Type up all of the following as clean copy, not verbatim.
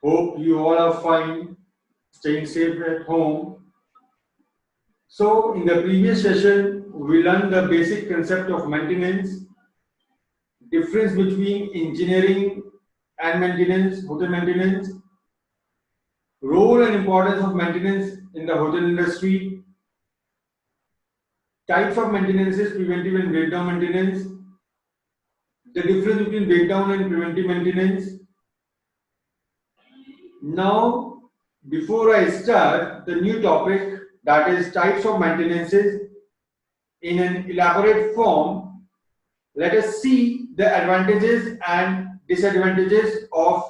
Hope you all are fine, staying safe at home. So, in the previous session, we learned the basic concept of maintenance, difference between engineering and maintenance, hotel maintenance, role and importance of maintenance in the hotel industry, types of maintenances, preventive and breakdown maintenance, the difference between breakdown and preventive maintenance. Now, before I start the new topic, that is types of maintenances in an elaborate form, let us see the advantages and disadvantages of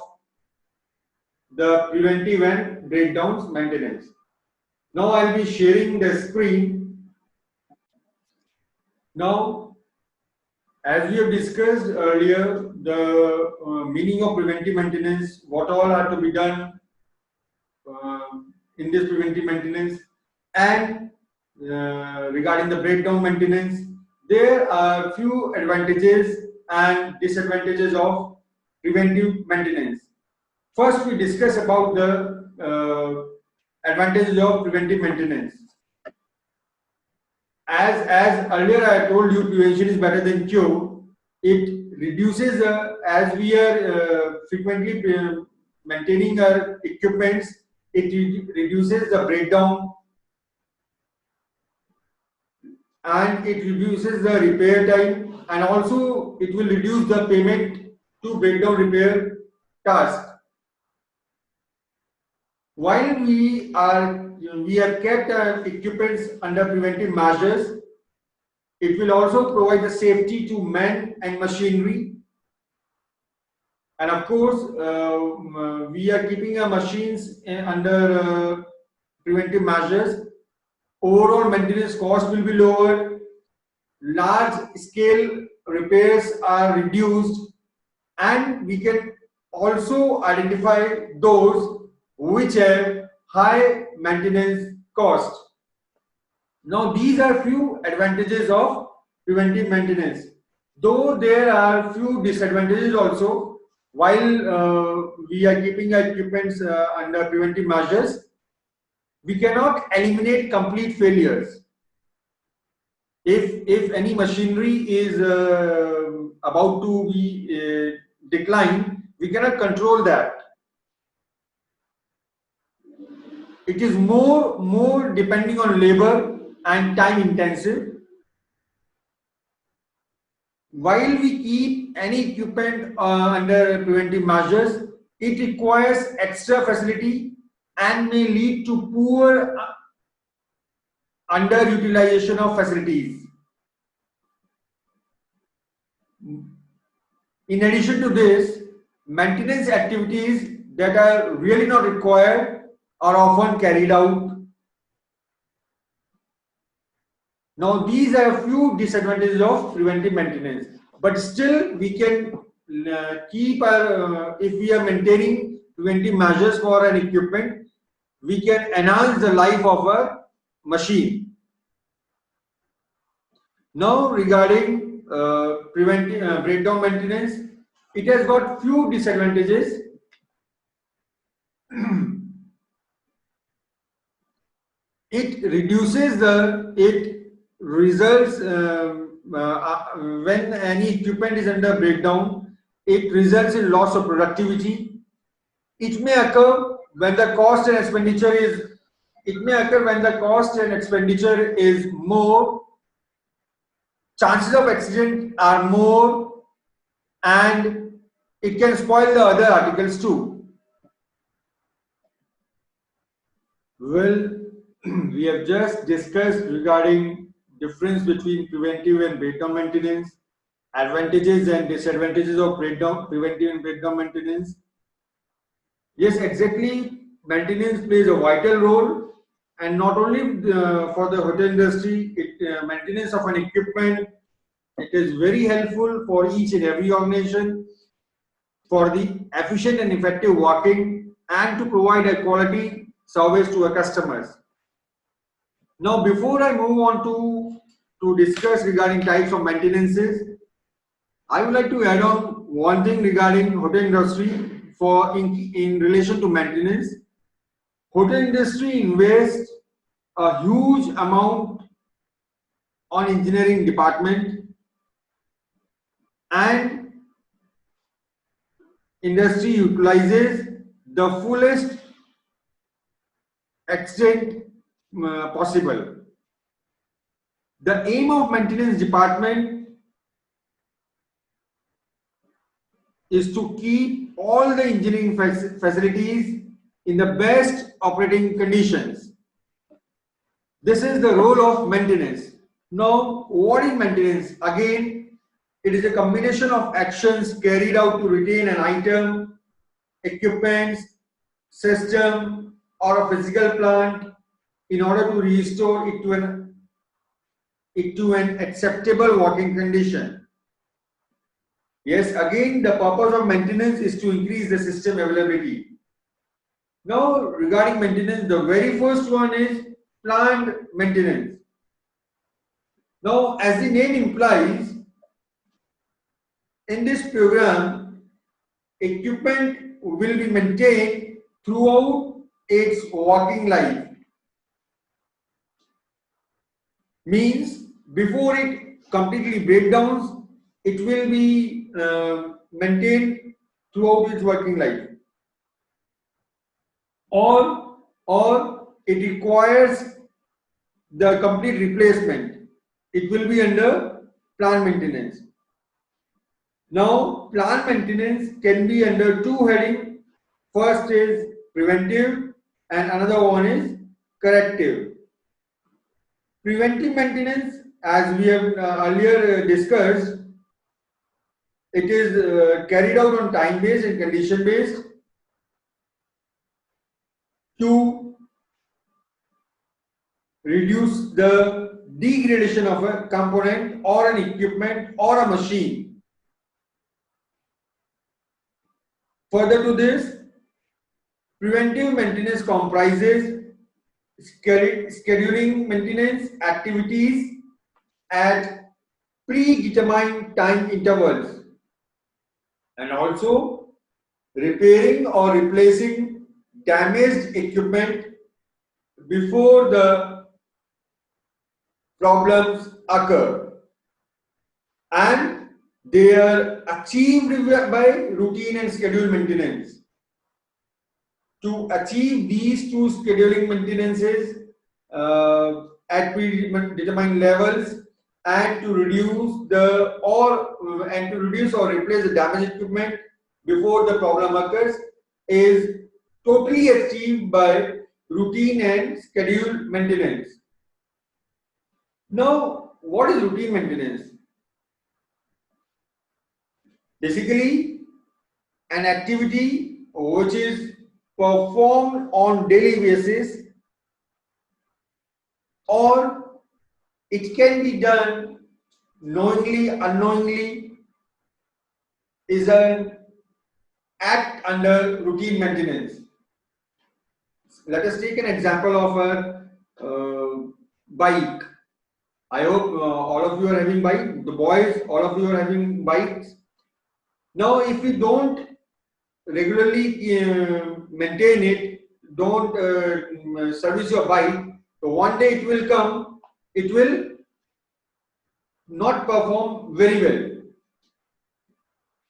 the preventive and breakdowns maintenance. Now I'll be sharing the screen. Now, as we have discussed earlier, the meaning of preventive maintenance, what all are to be done uh, in this preventive maintenance, and regarding the breakdown maintenance, there are few advantages and disadvantages of preventive maintenance. First, we discuss about the advantages of preventive maintenance. As earlier I told you, prevention is better than cure. It reduces as we are frequently maintaining our equipments. It reduces the breakdown and it reduces the repair time, and also it will reduce the payment to breakdown repair task. While we have kept our equipments under preventive measures, it will also provide the safety to men and machinery. And of course, we are keeping our machines under preventive measures. Overall maintenance cost will be lower. Large scale repairs are reduced, and we can also identify those which have high maintenance cost. Now, these are few advantages of preventive maintenance, though there are few disadvantages also. While we are keeping our equipments under preventive measures, we cannot eliminate complete failures. If any machinery is about to be declined, we cannot control that. It is more depending on labor and time intensive. While we keep any equipment under preventive measures, it requires extra facility and may lead to poor underutilization of facilities. In addition to this, maintenance activities that are really not required are often carried out. Now, these are a few disadvantages of preventive maintenance, but still we can keep our, if we are maintaining preventive measures for an equipment, we can enhance the life of a machine. Now, regarding preventive breakdown maintenance, it has got few disadvantages. It reduces it results when any equipment is under breakdown, it results in loss of productivity. It may occur when the cost and expenditure is more, chances of accident are more, and it can spoil the other articles too. Well, we have just discussed regarding difference between preventive and breakdown maintenance, advantages and disadvantages of preventive and breakdown maintenance. Yes, exactly. Maintenance plays a vital role, and not only for the hotel industry, maintenance of an equipment, it is very helpful for each and every organization for the efficient and effective working and to provide a quality service to our customers. Now, before I move on to discuss regarding types of maintenances, I would like to add on one thing regarding hotel industry. in relation to maintenance. Hotel industry invests a huge amount on engineering department, and industry utilizes the fullest extent possible. The aim of maintenance department is to keep all the engineering facilities in the best operating conditions. This is the role of maintenance. Now, what is maintenance? Again, it is a combination of actions carried out to retain an item, equipment, system, or a physical plant in order to restore it to an acceptable working condition. Yes, again, the purpose of maintenance is to increase the system availability. Now, regarding maintenance, the very first one is planned maintenance. Now, as the name implies, in this program, equipment will be maintained throughout its working life. Means, before it completely breaks down, it will be maintained throughout its working life. Or it requires the complete replacement. It will be under plant maintenance. Now, plant maintenance can be under two headings. First is preventive and another one is corrective. Preventive maintenance, as we have earlier discussed, it is carried out on time based and condition based to reduce the degradation of a component or an equipment or a machine. Further to this, preventive maintenance comprises scheduling maintenance activities at predetermined time intervals and also repairing or replacing damaged equipment before the problems occur, and they are achieved by routine and scheduled maintenance. To achieve these two scheduling maintenances at predetermined levels and to reduce or replace the damaged equipment before the problem occurs is totally achieved by routine and scheduled maintenance. Now, what is routine maintenance? Basically, an activity which is performed on daily basis, or it can be done knowingly, unknowingly, is an act under routine maintenance. Let us take an example of a bike. I hope all of you are having bike. The boys, all of you are having bikes. Now, if you don't regularly maintain it, don't service your bike, so one day it will come, it will not perform very well.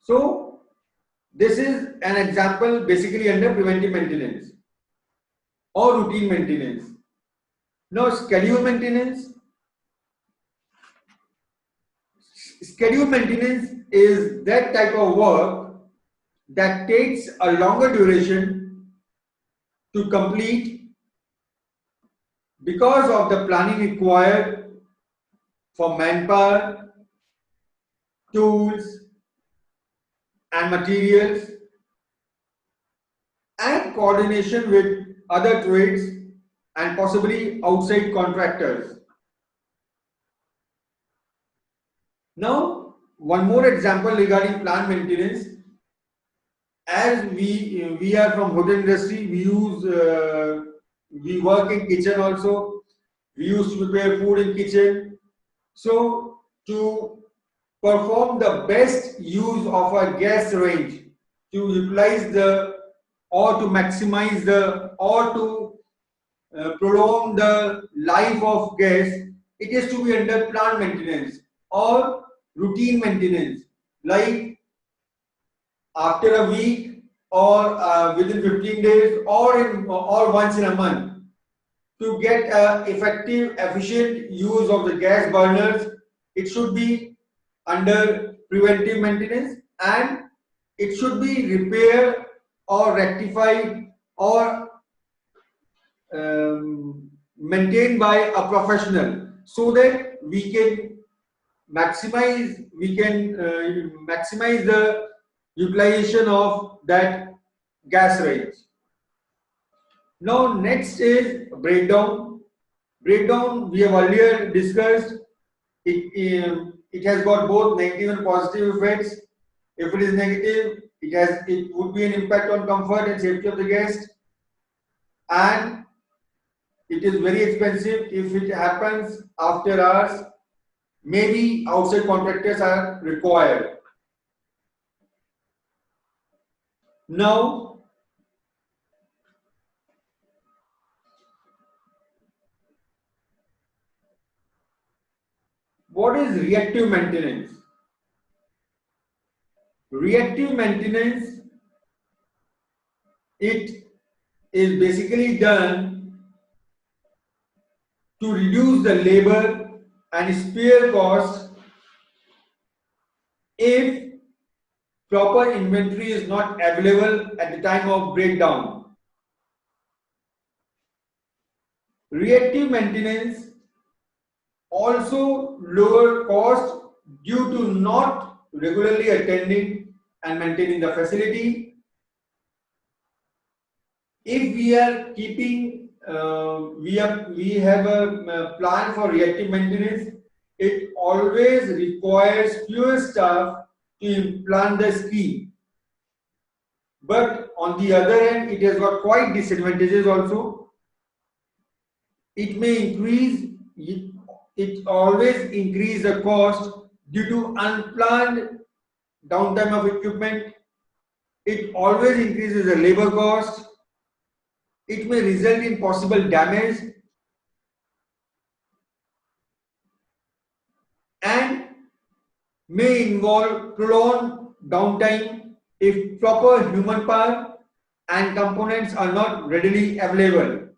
So, this is an example basically under preventive maintenance or routine maintenance. Now, schedule maintenance. Schedule maintenance is that type of work that takes a longer duration to complete because of the planning required for manpower, tools, and materials, and coordination with other trades and possibly outside contractors. Now, one more example regarding plant maintenance. As we are from hotel industry, we work in kitchen also. We used to prepare food in kitchen. So to perform the best use of a gas range, to utilize the or to maximize the or to prolong the life of gas, it is to be under plant maintenance or routine maintenance, like after a week or within 15 days or once in a month, to get effective efficient use of the gas burners. It should be under preventive maintenance, and it should be repaired or rectified or maintained by a professional, so that we can maximize the utilization of that gas range. Now next is breakdown. Breakdown we have earlier discussed. It has got both negative and positive effects. If it is negative, it would be an impact on comfort and safety of the guest, and it is very expensive if it happens after hours. Maybe outside contractors are required. Now, what is reactive maintenance? Reactive maintenance, it is basically done to reduce the labor and spare costs if proper inventory is not available at the time of breakdown. Reactive maintenance also lower cost due to not regularly attending and maintaining the facility. If we are keeping we have a plan for reactive maintenance, it always requires fewer staff to implant the scheme. But on the other hand, it has got quite disadvantages also. It may increase, it always increase the cost due to unplanned downtime of equipment. It always increases the labor cost. It may result in possible damage, and may involve prolonged downtime if proper human power and components are not readily available.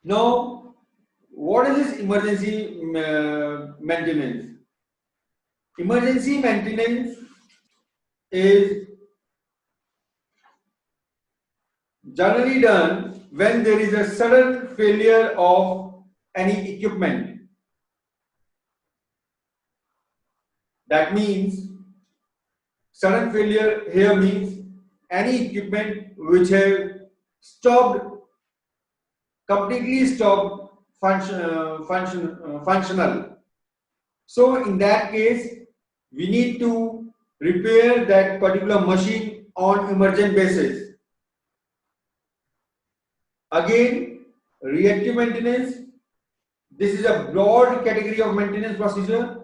Now, what is this emergency maintenance? Emergency maintenance is generally done when there is a sudden failure of any equipment. That means, sudden failure here means any equipment which have completely stopped functional. So in that case, we need to repair that particular machine on emergent basis. Again, reactive maintenance. This is a broad category of maintenance procedure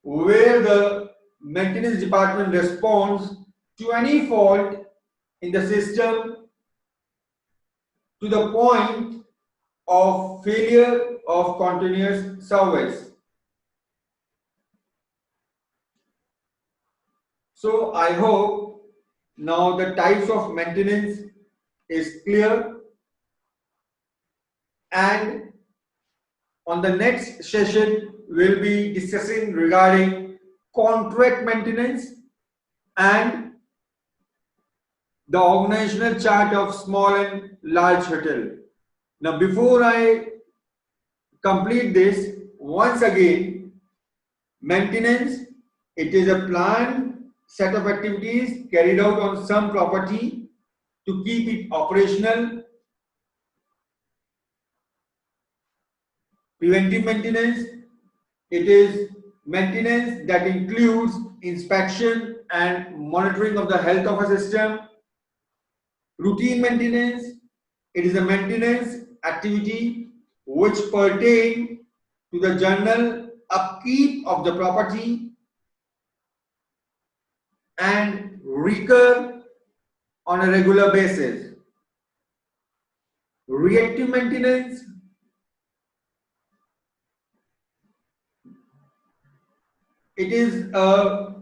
where the maintenance department responds to any fault in the system to the point of failure of continuous service. So I hope now the types of maintenance is clear, and on the next session we'll be discussing regarding contract maintenance and the organizational chart of small and large hotel. Now before I complete this, once again, maintenance, it is a planned set of activities carried out on some property to keep it operational. Preventive maintenance, it is maintenance that includes inspection and monitoring of the health of a system. Routine maintenance, it is a maintenance activity which pertain to the general upkeep of the property. and recur on a regular basis. Reactive maintenance, it is a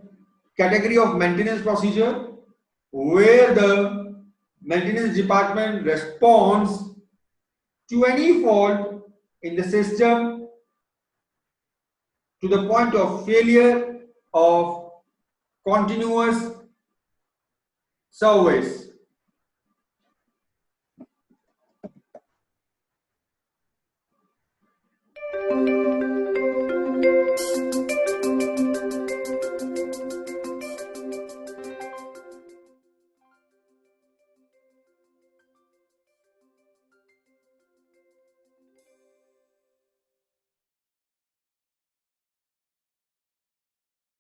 category of maintenance procedure where the maintenance department responds to any fault in the system to the point of failure of continuous service.